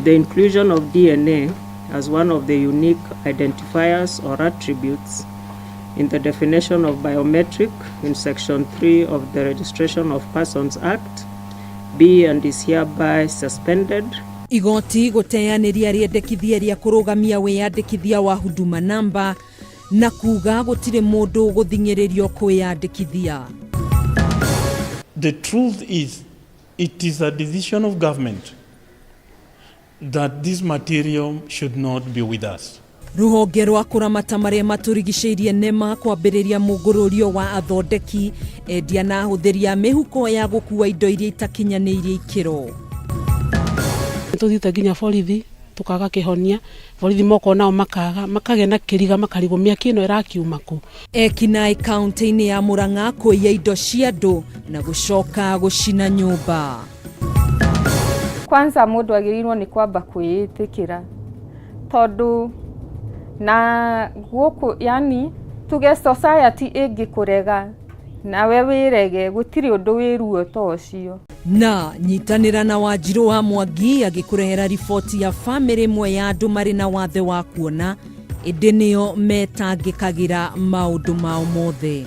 the inclusion of DNA as one of the unique identifiers or attributes in the definition of biometric in Section 3 of the Registration of Persons Act be and is hereby suspended. Igoti guteyanĩria rĩendekithia rĩa kũrũgamia wĩyandĩkithia wa Huduma Namba na kuga gũtirĩ mũndũ gũthing'ĩrĩrio kwĩyandĩkithia. The truth is, it is a decision of government that this material should not be with us. Ruhonge rwa kũramata marĩa matũrigicĩirie NEMA kwambĩrĩria mũngũrũrio wa athondeki, endia na ahũthĩri a mĩhuko ya gũkua indo iria itakinyanĩirie ikĩro. Tuthiĩte nginya borithi tukaga kĩhonia, borithi moko nao makagĩa na kĩriga makarigwo mĩaki ĩno ĩrakiuma kũ. Ekinaĩ kaunti-inĩ ya Murang'a kũiya indo cia andũ na gũcoka gũcina nyũmba. Kwanza mũndũ agĩrĩirwo nĩ kwamba kwĩĩtĩkĩra, tondũ na gũkũ yani tuge society ĩngĩkũrega nawe wĩrege gũtirĩ ũndũ wĩruo ta ũcio. Na nyitanĩra na Wanjirũ wa Mwangi agĩkũrehera riboti ya famĩlĩ ĩmwe ya andũ marĩ na wathe wa kuona, ĩndĩ nĩo metangĩkagĩra maũndũ mao mothe.